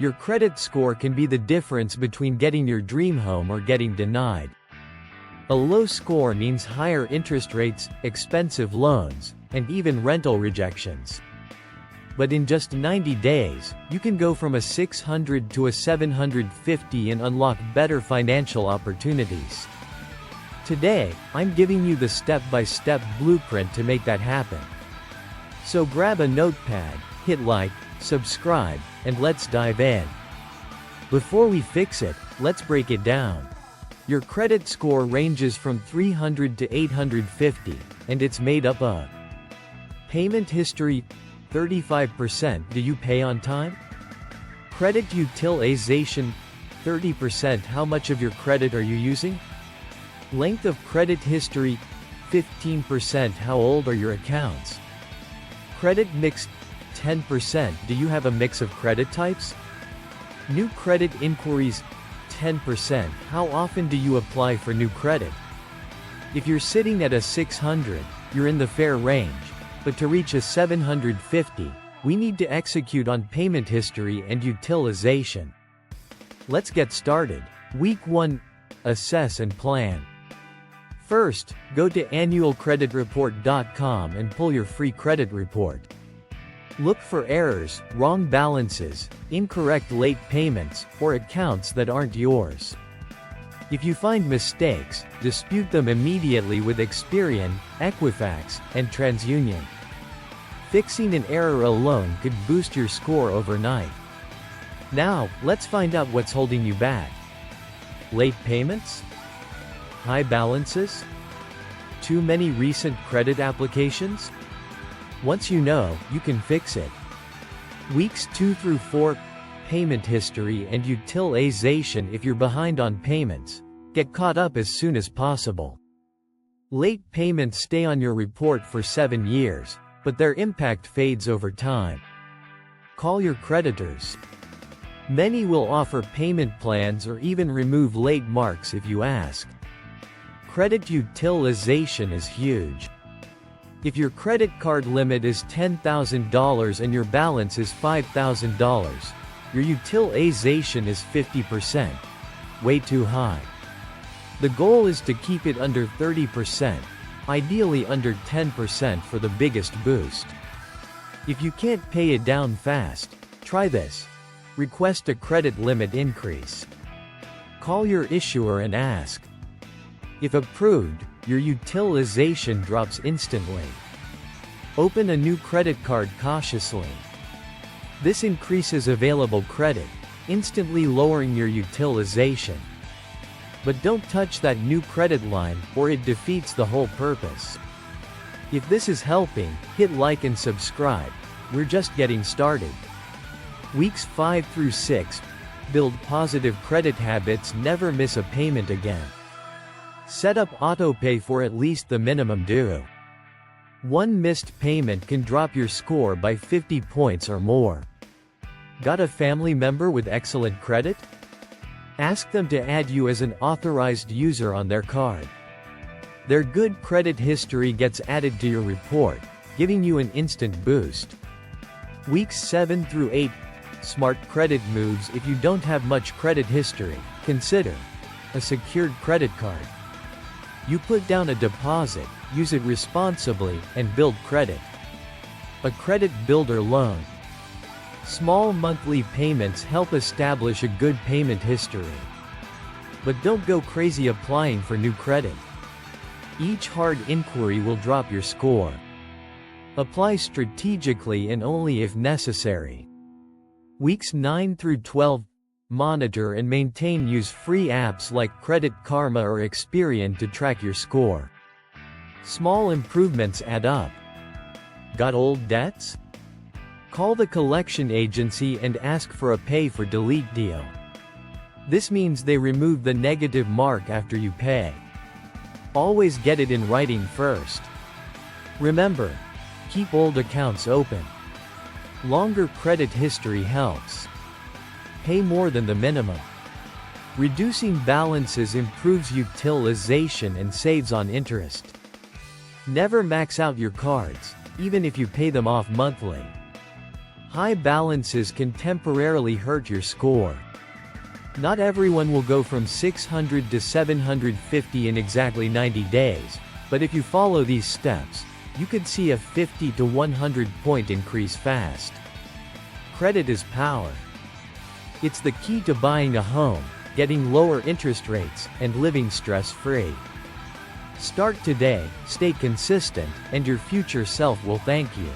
Your credit score can be the difference between getting your dream home or getting denied. A low score means higher interest rates, expensive loans, and even rental rejections. But in just 90 days, you can go from a 600 to a 750 and unlock better financial opportunities. Today, I'm giving you the step-by-step blueprint to make that happen. So grab a notepad, hit like, subscribe, and let's dive in. Before we fix it, let's break it down. Your credit score ranges from 300 to 850, and it's made up of payment history, 35%. Do you pay on time? Credit utilization, 30%. How much of your credit are you using? Length of credit history, 15%. How old are your accounts? Credit mix, 10%. Do you have a mix of credit types? New credit inquiries, 10%. How often do you apply for new credit? If you're sitting at a 600, you're in the fair range. But to reach a 750, we need to execute on payment history and utilization. Let's get started. Week 1. Assess and plan. First, go to annualcreditreport.com and pull your free credit report. Look for errors, wrong balances, incorrect late payments, or accounts that aren't yours. If you find mistakes, dispute them immediately with Experian, Equifax, and TransUnion. Fixing an error alone could boost your score overnight. Now, let's find out what's holding you back. Late payments? High balances? Too many recent credit applications? Once you know, you can fix it. Weeks 2 through 4. Payment history and utilization. If you're behind on payments, get caught up as soon as possible. Late payments stay on your report for 7 years, but their impact fades over time. Call your creditors. Many will offer payment plans or even remove late marks if you ask. Credit utilization is huge. If your credit card limit is $10,000 and your balance is $5,000, your utilization is 50%. Way too high. The goal is to keep it under 30%, ideally under 10% for the biggest boost. If you can't pay it down fast, try this. Request a credit limit increase. Call your issuer and ask. If approved, your utilization drops instantly. Open a new credit card cautiously. This increases available credit, instantly lowering your utilization. But don't touch that new credit line, or it defeats the whole purpose. If this is helping, hit like and subscribe. We're just getting started. Weeks 5 through 6. Build positive credit habits. Never miss a payment again. Set up autopay for at least the minimum due. One missed payment can drop your score by 50 points or more. Got a family member with excellent credit? Ask them to add you as an authorized user on their card. Their good credit history gets added to your report, giving you an instant boost. Weeks 7 through 8. Smart credit moves. If you don't have much credit history, consider a secured credit card. You put down a deposit, use it responsibly, and build credit. A credit builder loan. Small monthly payments help establish a good payment history. But don't go crazy applying for new credit. Each hard inquiry will drop your score. Apply strategically and only if necessary. Weeks 9 through 12. Monitor and maintain. Use free apps like Credit Karma or Experian to track your score. Small improvements add up. Got old debts? Call the collection agency and ask for a pay for delete deal. This means they remove the negative mark after you pay. Always get it in writing first. Remember, keep old accounts open. Longer credit history helps. Pay more than the minimum. Reducing balances improves utilization and saves on interest. Never max out your cards, even if you pay them off monthly. High balances can temporarily hurt your score. Not everyone will go from 600 to 750 in exactly 90 days, but if you follow these steps, you could see a 50 to 100 point increase fast. Credit is power. It's the key to buying a home, getting lower interest rates, and living stress-free. Start today, stay consistent, and your future self will thank you.